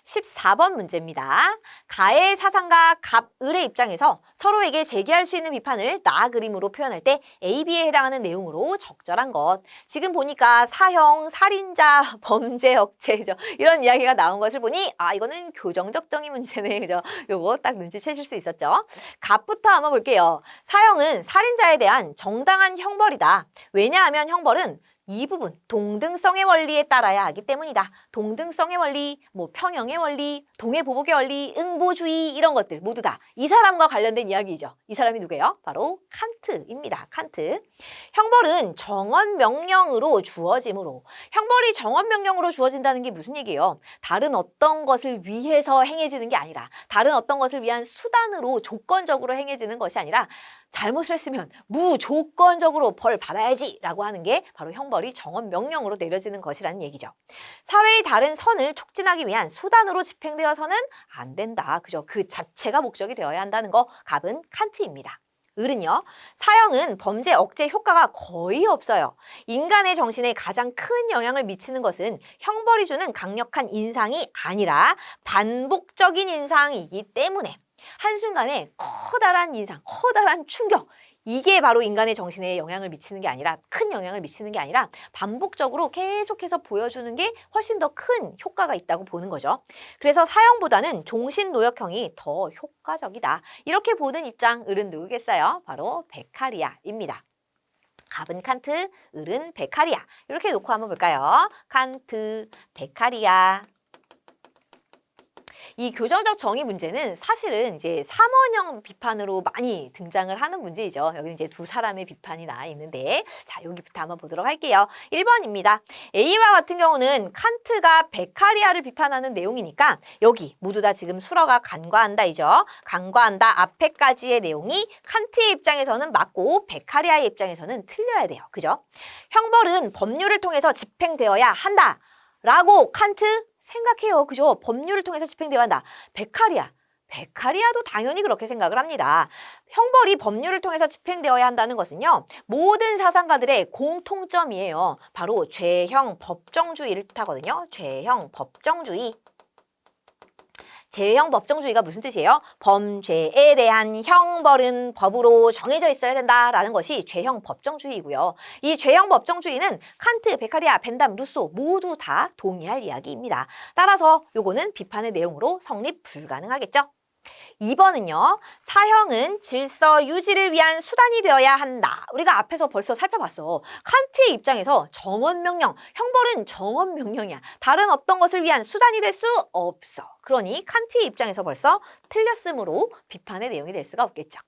14번 문제입니다. 가의 사상가 갑을의 입장에서 서로에게 제기할 수 있는 비판을 나 그림으로 표현할 때 A, B에 해당하는 내용으로 적절한 것. 지금 보니까 사형, 살인자, 범죄, 억제죠. 이런 이야기가 나온 것을 보니 이거는 교정적 정의 문제네. 그죠? 요거 딱 눈치채실 수 있었죠. 갑부터 한번 볼게요. 사형은 살인자에 대한 정당한 형벌이다. 왜냐하면 형벌은 이 부분, 동등성의 원리에 따라야 하기 때문이다. 동등성의 원리, 평형의 원리, 동해보복의 원리, 응보주의 이런 것들 모두 다 이 사람과 관련된 이야기죠. 이 사람이 누구예요? 바로 칸트입니다. 칸트. 형벌은 정언명령으로 주어지므로 형벌이 정언명령으로 주어진다는 게 무슨 얘기예요? 다른 어떤 것을 위해서 행해지는 게 아니라 다른 어떤 것을 위한 수단으로 조건적으로 행해지는 것이 아니라 잘못을 했으면 무조건적으로 벌 받아야지 라고 하는 게 바로 형벌이 정언명령으로 내려지는 것이라는 얘기죠. 사회의 다른 선을 촉진하기 위한 수단으로 집행되어서는 안 된다. 그죠? 그 자체가 목적이 되어야 한다는 거 갑은 칸트입니다. 을은요. 사형은 범죄 억제 효과가 거의 없어요. 인간의 정신에 가장 큰 영향을 미치는 것은 형벌이 주는 강력한 인상이 아니라 반복적인 인상이기 때문에 한순간에 커다란 인상, 커다란 충격 이게 바로 인간의 정신에 영향을 미치는 게 아니라 큰 영향을 미치는 게 아니라 반복적으로 계속해서 보여주는 게 훨씬 더 큰 효과가 있다고 보는 거죠. 그래서 사형보다는 종신노역형이 더 효과적이다. 이렇게 보는 입장, 을은 누구겠어요? 바로 베카리아입니다. 갑은 칸트, 을은 베카리아. 이렇게 놓고 한번 볼까요? 칸트, 베카리아. 이 교정적 정의 문제는 사실은 이제 삼원형 비판으로 많이 등장을 하는 문제이죠. 여기 이제 두 사람의 비판이 나와 있는데, 자, 여기부터 한번 보도록 할게요. 1번입니다. A와 같은 경우는 칸트가 베카리아를 비판하는 내용이니까 여기 모두 다 지금 수러가 간과한다이죠. 간과한다 앞에까지의 내용이 칸트의 입장에서는 맞고 베카리아의 입장에서는 틀려야 돼요. 그죠? 형벌은 법률을 통해서 집행되어야 한다. 라고 칸트 생각해요. 그죠? 법률을 통해서 집행되어야 한다. 베카리아도 당연히 그렇게 생각을 합니다. 형벌이 법률을 통해서 집행되어야 한다는 것은요. 모든 사상가들의 공통점이에요. 바로 죄형 법정주의를 뜻하거든요. 죄형 법정주의. 죄형 법정주의가 무슨 뜻이에요? 범죄에 대한 형벌은 법으로 정해져 있어야 된다라는 것이 죄형 법정주의이고요. 이 죄형 법정주의는 칸트, 베카리아, 벤담, 루소 모두 다 동의할 이야기입니다. 따라서 요거는 비판의 내용으로 성립 불가능하겠죠? 2번은요. 사형은 질서 유지를 위한 수단이 되어야 한다. 우리가 앞에서 벌써 살펴봤어. 칸트의 입장에서 정언명령, 형벌은 정언명령이야. 다른 어떤 것을 위한 수단이 될 수 없어. 그러니 칸트의 입장에서 벌써 틀렸으므로 비판의 내용이 될 수가 없겠죠.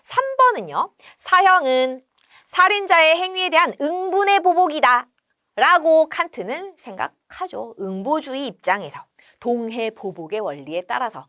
3번은요. 사형은 살인자의 행위에 대한 응분의 보복이다. 라고 칸트는 생각하죠. 응보주의 입장에서. 동해보복의 원리에 따라서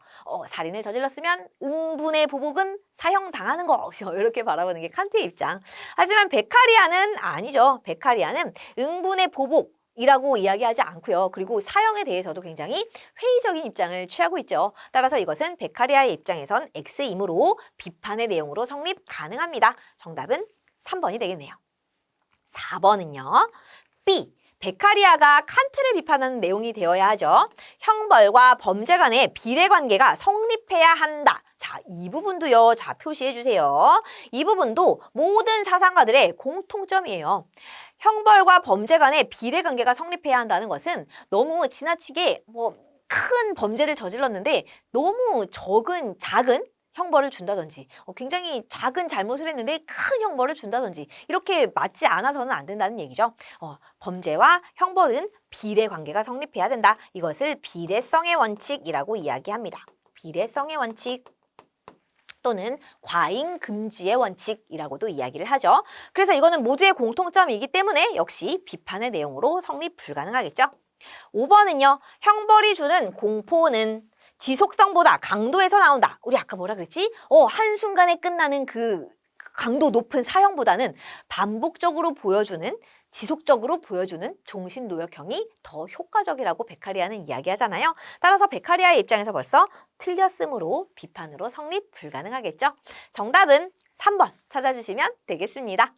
살인을 저질렀으면 응분의 보복은 사형당하는 거죠. 이렇게 바라보는 게 칸트의 입장. 하지만 베카리아는 아니죠. 베카리아는 응분의 보복이라고 이야기하지 않고요. 그리고 사형에 대해서도 굉장히 회의적인 입장을 취하고 있죠. 따라서 이것은 베카리아의 입장에선 X이므로 비판의 내용으로 성립 가능합니다. 정답은 3번이 되겠네요. 4번은요. B. 베카리아가 칸트를 비판하는 내용이 되어야 하죠. 형벌과 범죄 간의 비례관계가 성립해야 한다. 자, 이 부분도요. 자, 표시해 주세요. 이 부분도 모든 사상가들의 공통점이에요. 형벌과 범죄 간의 비례관계가 성립해야 한다는 것은 너무 지나치게 큰 범죄를 저질렀는데 너무 작은 형벌을 준다든지 굉장히 작은 잘못을 했는데 큰 형벌을 준다든지 이렇게 맞지 않아서는 안 된다는 얘기죠. 범죄와 형벌은 비례관계가 성립해야 된다. 이것을 비례성의 원칙이라고 이야기합니다. 비례성의 원칙 또는 과잉금지의 원칙이라고도 이야기를 하죠. 그래서 이거는 모두의 공통점이기 때문에 역시 비판의 내용으로 성립 불가능하겠죠. 5번은요. 형벌이 주는 공포는 지속성보다 강도에서 나온다. 우리 아까 뭐라 그랬지? 한순간에 끝나는 그 강도 높은 사형보다는 반복적으로 보여주는, 지속적으로 보여주는 종신노역형이 더 효과적이라고 베카리아는 이야기하잖아요. 따라서 베카리아의 입장에서 벌써 틀렸으므로 비판으로 성립 불가능하겠죠. 정답은 3번 찾아주시면 되겠습니다.